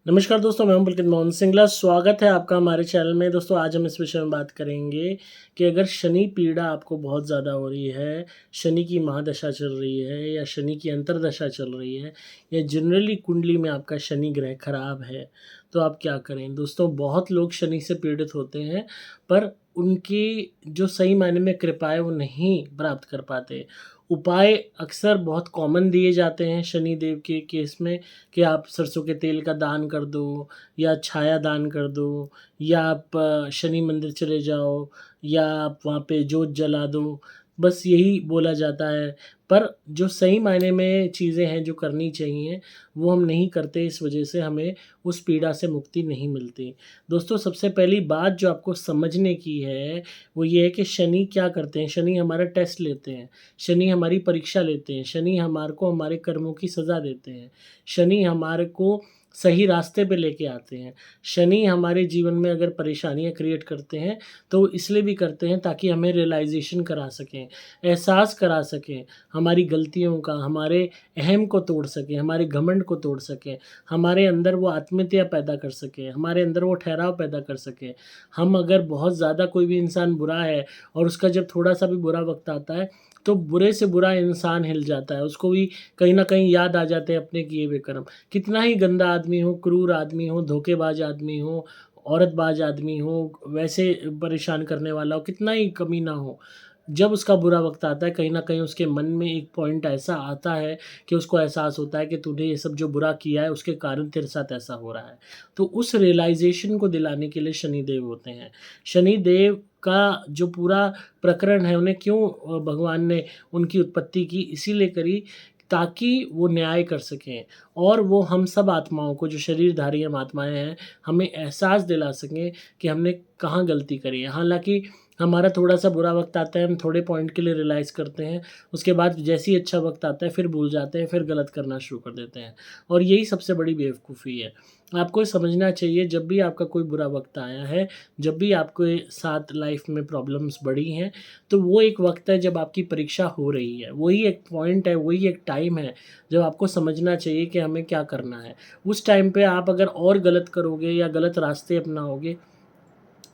नमस्कार दोस्तों, मैं हूं पुलकित मोहन सिंगला। स्वागत है आपका हमारे चैनल में। दोस्तों, आज हम इस विषय में बात करेंगे कि अगर शनि पीड़ा आपको बहुत ज़्यादा हो रही है, शनि की महादशा चल रही है या शनि की अंतर्दशा चल रही है या जनरली कुंडली में आपका शनि ग्रह खराब है, तो आप क्या करें? दोस्तों, बहुत लोग शनि से पीड़ित होते हैं, पर उनकी जो सही मायने में कृपा है, वो नहीं प्राप्त कर पाते। उपाय अक्सर बहुत कॉमन दिए जाते हैं शनि देव के केस में कि आप सरसों के तेल का दान कर दो या छाया दान कर दो या आप शनि मंदिर चले जाओ या आप वहाँ पे जोत जला दो, बस यही बोला जाता है। पर जो सही मायने में चीज़ें हैं जो करनी चाहिए, वो हम नहीं करते, इस वजह से हमें उस पीड़ा से मुक्ति नहीं मिलती। दोस्तों, सबसे पहली बात जो आपको समझने की है, वो ये है कि शनि क्या करते हैं। शनि हमारा टेस्ट लेते हैं, शनि हमारी परीक्षा लेते हैं, शनि हमारे को हमारे कर्मों की सज़ा देते हैं, शनि हमारे को सही रास्ते पे लेके आते हैं। शनि हमारे जीवन में अगर परेशानियाँ क्रिएट करते हैं, तो इसलिए भी करते हैं ताकि हमें रियलाइज़ेशन करा सकें, एहसास करा सकें हमारी गलतियों का, हमारे अहम को तोड़ सकें, हमारे घमंड को तोड़ सकें, हमारे अंदर वो आत्मीयता पैदा कर सकें, हमारे अंदर वो ठहराव पैदा कर सकें। हम अगर बहुत ज़्यादा कोई भी इंसान बुरा है और उसका जब थोड़ा-सा भी बुरा वक़्त आता है, तो बुरे से बुरा इंसान हिल जाता है। उसको भी कहीं न कहीं याद आ जाते हैं अपने किए हुए कर्म। कितना ही गंदा आदमी हो, क्रूर आदमी हो, धोखेबाज आदमी हो, औरतबाज आदमी हो, वैसे परेशान करने वाला हो, कितना ही कमीना हो, जब उसका बुरा वक़्त आता है, कहीं न कहीं उसके मन में एक पॉइंट ऐसा आता है कि उसको एहसास होता है कि तूने ये सब जो बुरा किया है, उसके कारण तेरे साथ ऐसा हो रहा है। तो उस रियलाइज़ेशन को दिलाने के लिए शनिदेव होते हैं। शनिदेव का जो पूरा प्रकरण है, उन्हें क्यों भगवान ने उनकी उत्पत्ति की, इसीलिए करी ताकि वो न्याय कर सकें और वो हम सब आत्माओं को, जो शरीरधारी हम आत्माएँ हैं, हमें एहसास दिला सकें कि हमने कहाँ गलती करी है। हालाँकि हमारा थोड़ा-सा बुरा वक़्त आता है, हम थोड़े पॉइंट के लिए रियलाइज़ करते हैं, उसके बाद जैसे ही अच्छा वक़्त आता है, फिर भूल जाते हैं, फिर गलत करना शुरू कर देते हैं और यही सबसे बड़ी बेवकूफ़ी है। आपको समझना चाहिए, जब भी आपका कोई बुरा वक़्त आया है, जब भी आपके साथ लाइफ़ में प्रॉब्लम्स बढ़ी हैं, तो वो एक वक़्त है जब आपकी परीक्षा हो रही है। वही एक पॉइंट है, वही एक टाइम है, जब आपको समझना चाहिए कि हमें क्या करना है। उस टाइम पे आप अगर और गलत करोगे या गलत रास्ते अपनाओगे,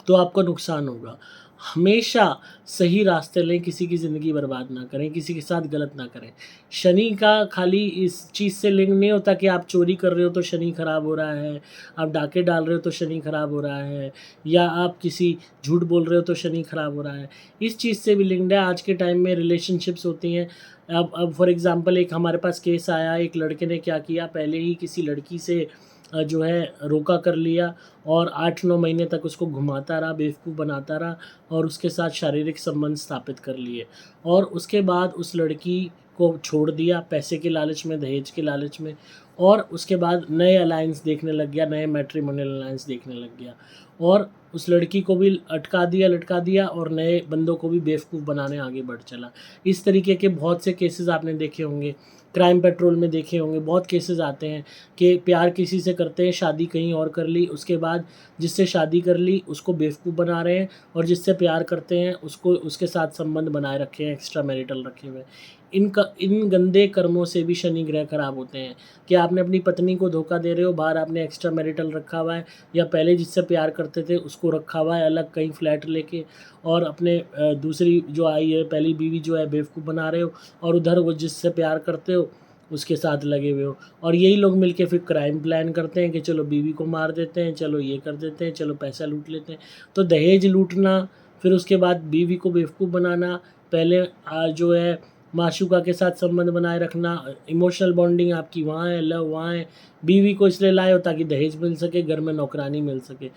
तो आपको नुकसान होगा। हमेशा सही रास्ते लें, किसी की ज़िंदगी बर्बाद ना करें, किसी के साथ गलत ना करें। शनि का खाली इस चीज़ से लिंक नहीं होता कि आप चोरी कर रहे हो तो शनि खराब हो रहा है, आप डाके डाल रहे हो तो शनि खराब हो रहा है या आप किसी झूठ बोल रहे हो तो शनि खराब हो रहा है। इस चीज़ से भी लिंक्ड है। आज के टाइम में रिलेशनशिप्स होती हैं। अब फॉर एग्ज़ाम्पल एक हमारे पास केस आया, एक लड़के ने क्या किया, पहले ही किसी लड़की से जो है रोका कर लिया और 8-9 महीने तक उसको घुमाता रहा, बेवकूफ़ बनाता रहा और उसके साथ शारीरिक संबंध स्थापित कर लिए और उसके बाद उस लड़की को छोड़ दिया पैसे के लालच में, दहेज के लालच में और उसके बाद नए अलायंस देखने लग गया, नए मैट्रिमोनियल अलायंस देखने लग गया और उस लड़की को भी अटका दिया, लटका दिया और नए बंदों को भी बेवकूफ़ बनाने आगे बढ़ चला। इस तरीके के बहुत से केसेज़ आपने देखे होंगे, क्राइम पेट्रोल में देखे होंगे, बहुत केसेज़ आते हैं कि प्यार किसी से करते हैं, शादी कहीं और कर ली, उसके बाद जिससे शादी कर ली उसको बेवकूफ़ बना रहे हैं और जिससे प्यार करते हैं उसको उसके साथ संबंध बनाए रखे हैं, एक्स्ट्रा मैरिटल रखे हुए हैं। इन गंदे कर्मों से भी शनि ग्रह खराब होते हैं कि आपने अपनी पत्नी को धोखा दे रहे हो, बाहर आपने एक्स्ट्रा मैरिटल रखा हुआ है या पहले जिससे प्यार करते थे उसको रखा हुआ है अलग कहीं फ्लैट लेके और अपने दूसरी जो आई है पहली बीवी जो है बेवकूफ़ बना रहे हो और उधर वो जिससे प्यार करते हो उसके साथ लगे हुए हो और यही लोग मिलके फिर क्राइम प्लान करते हैं कि चलो बीवी को मार देते हैं, चलो ये कर देते हैं, चलो पैसा लूट लेते हैं। तो दहेज लूटना, फिर उसके बाद बीवी को बेवकूफ़ बनाना, पहले जो है माशूका के साथ संबंध बनाए रखना, इमोशनल बॉन्डिंग आपकी वहाँ है, लव वहाँ है, बीवी को इसलिए लाए हो ताकि दहेज मिल सके, घर में नौकरानी मिल सके।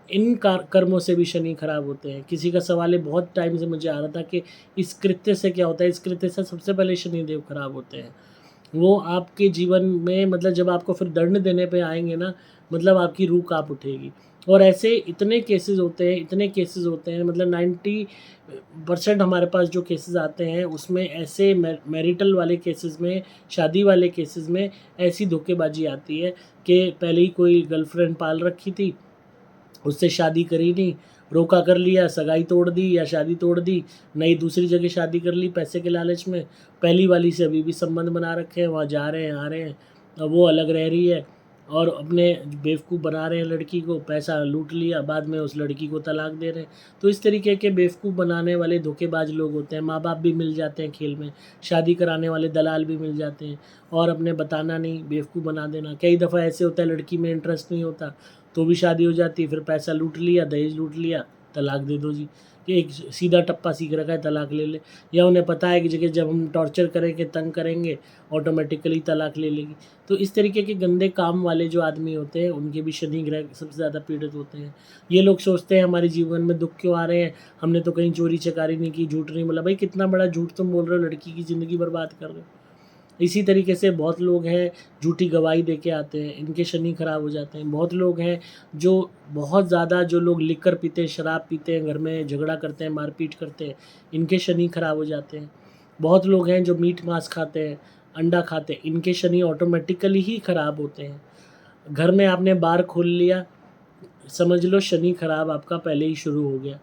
इन कर्मों से भी शनि खराब होते हैं। किसी का सवाल है बहुत टाइम से मुझे आ रहा था कि इस कृत्य से क्या होता है? इस कृत्य से सबसे पहले शनिदेव खराब होते हैं। वो आपके जीवन में मतलब जब आपको फिर दंड देने पे आएँगे ना, मतलब आपकी रूह काँप उठेगी। और ऐसे इतने केसेज़ होते हैं, इतने केसेज़ होते हैं मतलब 90% हमारे पास जो केसेज़ आते हैं उसमें ऐसे मैरिटल वाले केसेज़ में, शादी वाले केसेज़ में ऐसी धोखेबाज़ी आती है कि पहले ही कोई गर्लफ्रेंड पाल रखी थी, उससे शादी करी नहीं, रोका कर लिया, सगाई तोड़ दी या शादी तोड़ दी, नई दूसरी जगह शादी कर ली पैसे के लालच में, पहली वाली से अभी भी संबंध बना रखे हैं, वहाँ जा रहे हैं, आ रहे हैं, अब वो अलग रह रही है और अपने बेवकूफ़ बना रहे हैं लड़की को, पैसा लूट लिया, बाद में उस लड़की को तलाक दे रहे हैं। तो इस तरीके के बेवकूफ़ बनाने वाले धोखेबाज लोग होते हैं। माँ-बाप भी मिल जाते हैं खेल में, शादी कराने वाले दलाल भी मिल जाते हैं और अपने बताना नहीं, बेवकूफ़ बना देना। कई दफ़ा ऐसे होता है लड़की में इंटरेस्ट नहीं होता, तो भी शादी हो जाती है, फिर पैसा लूट लिया, दहेज लूट लिया, तलाक दे दो जी। कि एक सीधा टप्पा सीख रखा है तलाक ले ले, या उन्हें पता है कि जगह जब हम टॉर्चर करेंगे, तंग करेंगे, ऑटोमेटिकली तलाक ले लेगी। तो इस तरीके के गंदे काम वाले जो आदमी होते हैं, उनके भी शनि ग्रह सबसे ज़्यादा पीड़ित होते हैं। ये लोग सोचते हैं हमारे जीवन में दुःख क्यों आ रहे हैं, हमने तो कहीं चोरी चकारी नहीं की, झूठ नहीं बोला। भाई कितना बड़ा झूठ तुम बोल रहे हो, लड़की की ज़िंदगी बर्बाद कर रहे हो। इसी तरीके से बहुत लोग हैं झूठी गवाही दे के आते हैं, इनके शनि खराब हो जाते हैं। बहुत लोग हैं जो बहुत ज़्यादा जो लोग लिकर पीते हैं, शराब पीते हैं, घर में झगड़ा करते हैं, मारपीट करते हैं, इनके शनि खराब हो जाते हैं। बहुत लोग हैं जो मीट मांस खाते हैं, अंडा खाते हैं, इनके शनि ऑटोमेटिकली ही खराब होते हैं। घर में आपने बार खोल लिया, समझ लो शनि खराब आपका पहले ही शुरू हो गया।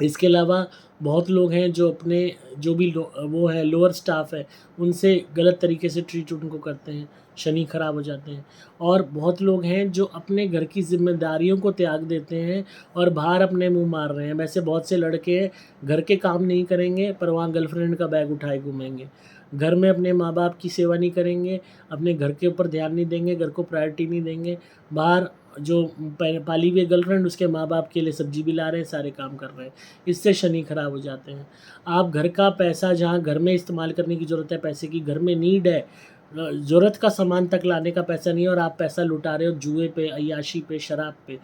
इसके अलावा बहुत लोग हैं जो अपने जो भी वो है लोअर स्टाफ है, उनसे गलत तरीके से ट्रीट उनको करते हैं, शनि खराब हो जाते हैं। और बहुत लोग हैं जो अपने घर की ज़िम्मेदारियों को त्याग देते हैं और बाहर अपने मुँह मार रहे हैं। वैसे बहुत से लड़के हैं, घर के काम नहीं करेंगे पर वहाँ गर्लफ्रेंड का बैग उठाए घूमेंगे। घर में अपने माँ-बाप की सेवा नहीं करेंगे, अपने घर के ऊपर ध्यान नहीं देंगे, घर को प्रायोरिटी नहीं देंगे। बाहर जो पाली हुई गर्लफ्रेंड उसके माँ-बाप के लिए सब्ज़ी भी ला रहे हैं, सारे काम कर रहे हैं। इससे शनि खराब हो जाते हैं। आप घर का पैसा जहाँ घर में इस्तेमाल करने की ज़रूरत है, पैसे की घर में नीड है, ज़रूरत का सामान तक लाने का पैसा नहीं है और आप पैसा लुटा रहे हो जुए पे, अय्याशी पे, शराब पे,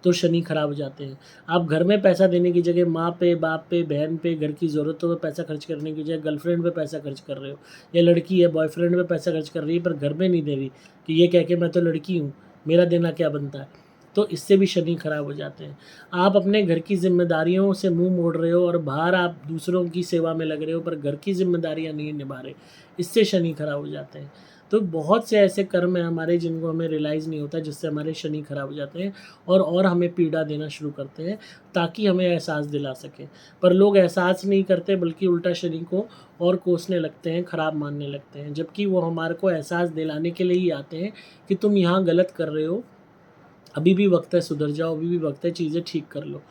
तो शनि खराब हो जाते हैं। आप घर में पैसा देने की जगह माँ पे, बाप पे, बहन पे, घर की ज़रूरतों पे पैसा खर्च करने की जगह गर्लफ्रेंड पे पैसा खर्च कर रहे हो, या लड़की है बॉयफ्रेंड पे पैसा खर्च कर रही है पर घर में नहीं दे रही कि ये कह के मैं तो लड़की हूँ, मेरा देना क्या बनता है। तो इससे भी शनि खराब हो जाते हैं। आप अपने घर की ज़िम्मेदारियों से मुँह मोड़ रहे हो और बाहर आप दूसरों की सेवा में लग रहे हो पर घर की ज़िम्मेदारियाँ नहीं निभा रहे, इससे शनि खराब हो जाते हैं। तो बहुत से ऐसे कर्म हैं हमारे जिनको हमें रियलाइज़ नहीं होता, जिससे हमारे शनि खराब हो जाते हैं और हमें पीड़ा देना शुरू करते हैं ताकि हमें एहसास दिला सकें। पर लोग एहसास नहीं करते बल्कि उल्टा शनि को और कोसने लगते हैं, खराब मानने लगते हैं। जबकि वो हमारे को एहसास दिलाने के लिए ही आते हैं कि तुम यहाँ गलत कर रहे हो, अभी भी वक़्त है सुधर जाओ, अभी भी वक़्त है चीज़ें ठीक कर लो।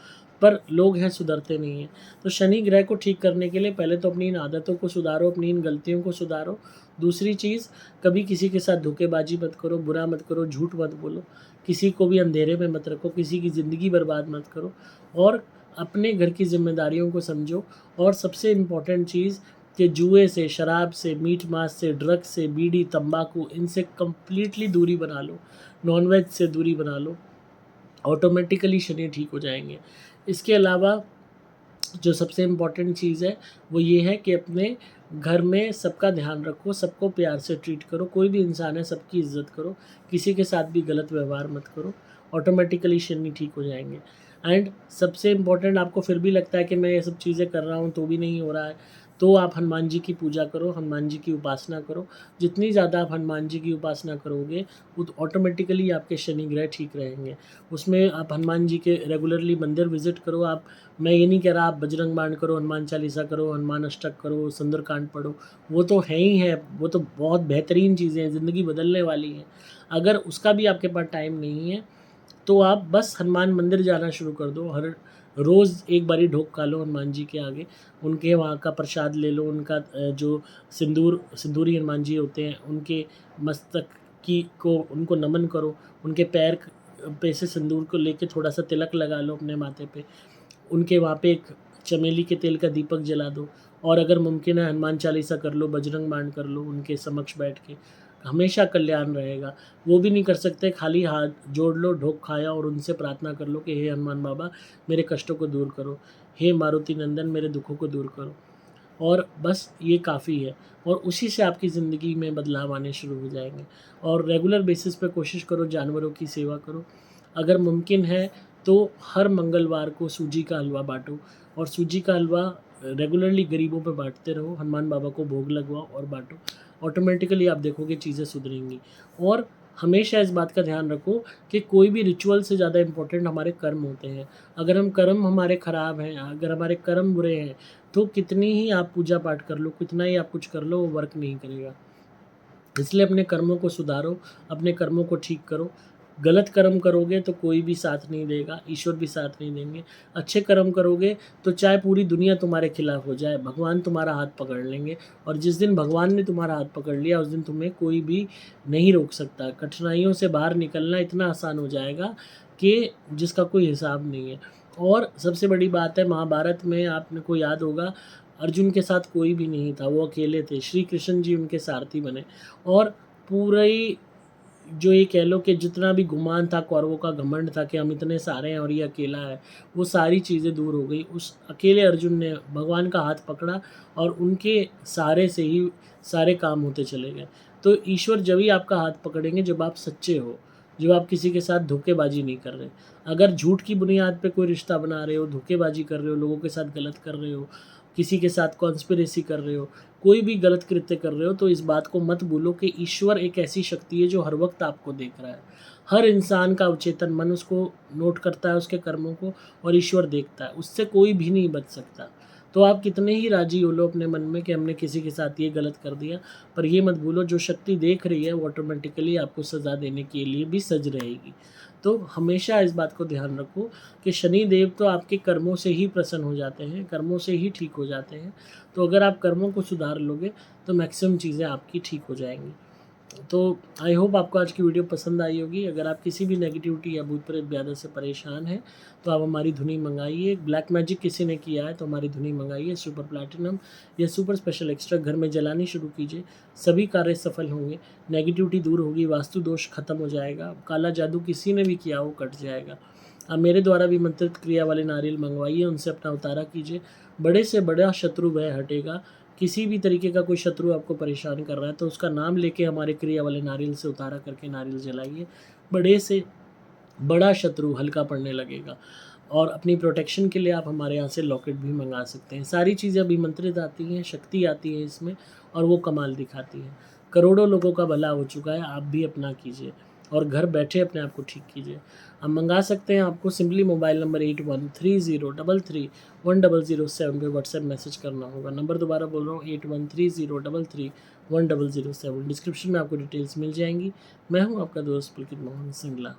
पर लोग हैं सुधरते नहीं हैं। तो शनि ग्रह को ठीक करने के लिए पहले तो अपनी इन आदतों को सुधारो, अपनी इन गलतियों को सुधारो। दूसरी चीज़, कभी किसी के साथ धोखेबाजी मत करो, बुरा मत करो, झूठ मत बोलो, किसी को भी अंधेरे में मत रखो, किसी की ज़िंदगी बर्बाद मत करो और अपने घर की ज़िम्मेदारियों को समझो। और सबसे इम्पोर्टेंट चीज़ कि जुए से, शराब से, मीट मांस से, ड्रग्स से, बीड़ी, तंबाकू इनसे कंप्लीटली दूरी बना लो। नॉन-वेज से दूरी बना लो, ऑटोमेटिकली शनि ठीक हो जाएँगे। इसके अलावा जो सबसे इम्पोर्टेंट चीज़ है, वो ये है कि अपने घर में सबका ध्यान रखो, सबको प्यार से ट्रीट करो, कोई भी इंसान है सबकी इज़्ज़त करो, किसी के साथ भी गलत व्यवहार मत करो, ऑटोमेटिकली शनि ठीक हो जाएँगे। एंड सबसे इम्पोर्टेंट, आपको फिर भी लगता है कि मैं ये सब चीज़ें कर रहा हूँ तो भी नहीं हो रहा है, तो आप हनुमान जी की पूजा करो, हनुमान जी की उपासना करो। जितनी ज़्यादा आप हनुमान जी की उपासना करोगे, वो ऑटोमेटिकली आपके शनि ग्रह ठीक रहेंगे। उसमें आप हनुमान जी के रेगुलरली मंदिर विज़िट करो। आप, मैं ये नहीं कह रहा आप बजरंग बाण करो, हनुमान चालीसा करो, हनुमान अष्टक करो, सुंदरकांड पढ़ो, वो तो है ही है, वो तो बहुत बेहतरीन चीज़ें हैं, ज़िंदगी बदलने वाली हैं। अगर उसका भी आपके पास टाइम नहीं है, तो आप बस हनुमान मंदिर जाना शुरू कर दो। हर रोज़ एक बारी ढोक खा लो हनुमान जी के आगे, उनके वहाँ का प्रसाद ले लो, उनका जो सिंदूरी हनुमान जी होते हैं, उनके मस्तक की को उनको नमन करो, उनके पैर पे से सिंदूर को लेके थोड़ा-सा तिलक लगा लो अपने माथे पे। उनके वहाँ पे एक चमेली के तेल का दीपक जला दो और अगर मुमकिन है हनुमान चालीसा कर लो, बजरंग बाण कर लो उनके समक्ष बैठ के, हमेशा कल्याण रहेगा। वो भी नहीं कर सकते, खाली हाथ जोड़ लो, ढोक खाया और उनसे प्रार्थना कर लो कि हे हनुमान बाबा मेरे कष्टों को दूर करो, हे मारुति नंदन मेरे दुखों को दूर करो। और बस ये काफ़ी है और उसी से आपकी ज़िंदगी में बदलाव आने शुरू हो जाएँगे। और रेगुलर बेसिस पे कोशिश करो, जानवरों की सेवा करो। अगर मुमकिन है तो हर मंगलवार को सूजी का हलवा बाँटो और सूजी का हलवा रेगुलरली गरीबों पे बाँटते रहो, हनुमान बाबा को भोग लगवाओ और बाँटो। ऑटोमेटिकली आप देखोगे चीज़ें सुधरेंगी। और हमेशा इस बात का ध्यान रखो कि कोई भी रिचुअल से ज़्यादा इम्पोर्टेंट हमारे कर्म होते हैं। अगर हम कर्म हमारे ख़राब हैं, अगर हमारे कर्म बुरे हैं, तो कितनी ही आप पूजा पाठ कर लो, कितना ही आप कुछ कर लो, वो वर्क नहीं करेगा। इसलिए अपने कर्मों को सुधारो, अपने कर्मों को ठीक करो। गलत कर्म करोगे तो कोई भी साथ नहीं देगा, ईश्वर भी साथ नहीं देंगे। अच्छे कर्म करोगे तो चाहे पूरी दुनिया तुम्हारे खिलाफ हो जाए, भगवान तुम्हारा हाथ पकड़ लेंगे, और जिस दिन भगवान ने तुम्हारा हाथ पकड़ लिया उस दिन तुम्हें कोई भी नहीं रोक सकता। कठिनाइयों से बाहर निकलना इतना आसान हो जाएगा कि जिसका कोई हिसाब नहीं है। और सबसे बड़ी बात है, महाभारत में आपको याद होगा, अर्जुन के साथ कोई भी नहीं था, वो अकेले थे। श्री कृष्ण जी उनके सारथी बने, और पूरे जो ये कह लो कि जितना भी गुमान था, कौरवों का घमंड था कि हम इतने सारे हैं और ये अकेला है, वो सारी चीज़ें दूर हो गई। उस अकेले अर्जुन ने भगवान का हाथ पकड़ा और उनके सहारे से ही सारे काम होते चले गए। तो ईश्वर जब ही आपका हाथ पकड़ेंगे जब आप सच्चे हो, जब आप किसी के साथ धोखेबाजी नहीं कर रहे। अगर झूठ की बुनियाद पे कोई रिश्ता बना रहे हो, धोखेबाजी कर रहे हो, लोगों के साथ गलत कर रहे हो, किसी के साथ कॉन्स्पिरेसी कर रहे हो, कोई भी गलत कृत्य कर रहे हो, तो इस बात को मत भूलो कि ईश्वर एक ऐसी शक्ति है जो हर वक्त आपको देख रहा है। हर इंसान का अवचेतन मन उसको नोट करता है, उसके कर्मों को, और ईश्वर देखता है, उससे कोई भी नहीं बच सकता। तो आप कितने ही राजी हो लो अपने मन में कि हमने किसी के साथ ये गलत कर दिया, पर ये मत भूलो जो शक्ति देख रही है वो ऑटोमेटिकली आपको सज़ा देने के लिए भी सज रहेगी। तो हमेशा इस बात को ध्यान रखो कि शनि देव तो आपके कर्मों से ही प्रसन्न हो जाते हैं, कर्मों से ही ठीक हो जाते हैं। तो अगर आप कर्मों को सुधार लोगे तो मैक्सिमम चीज़ें आपकी ठीक हो जाएंगी। तो आई होप आपको आज की वीडियो पसंद आई होगी। अगर आप किसी भी नेगेटिविटी या भूत प्रेत ब्याधा से परेशान हैं तो आप हमारी धुनी मंगाइए। ब्लैक मैजिक किसी ने किया है तो हमारी धुनी मंगाइए, सुपर प्लैटिनम या सुपर स्पेशल एक्स्ट्रा घर में जलानी शुरू कीजिए, सभी कार्य सफल होंगे, नेगेटिविटी दूर होगी, वास्तु दोष खत्म हो जाएगा, काला जादू किसी ने भी किया वो कट जाएगा। आप मेरे द्वारा भी मंत्रित क्रिया वाले नारियल मंगवाइए, उनसे अपना उतारा कीजिए, बड़े से बड़ा शत्रु भय हटेगा। किसी भी तरीके का कोई शत्रु आपको परेशान कर रहा है तो उसका नाम लेके हमारे क्रिया वाले नारियल से उतारा करके नारियल जलाइए, बड़े से बड़ा शत्रु हल्का पड़ने लगेगा। और अपनी प्रोटेक्शन के लिए आप हमारे यहाँ से लॉकेट भी मंगा सकते हैं। सारी चीज़ें अभिमंत्रित आती हैं, शक्ति आती है इसमें, और वो कमाल दिखाती हैं। करोड़ों लोगों का भला हो चुका है, आप भी अपना कीजिए और घर बैठे अपने आप को ठीक कीजिए। आप मंगा सकते हैं, आपको सिंपली मोबाइल नंबर 8130331007 पे व्हाट्सएप मैसेज करना होगा। नंबर दोबारा बोल रहा हूँ, 8130331007। डिस्क्रिप्शन में आपको डिटेल्स मिल जाएंगी। मैं हूँ आपका दोस्त पुलकित मोहन सिंगला।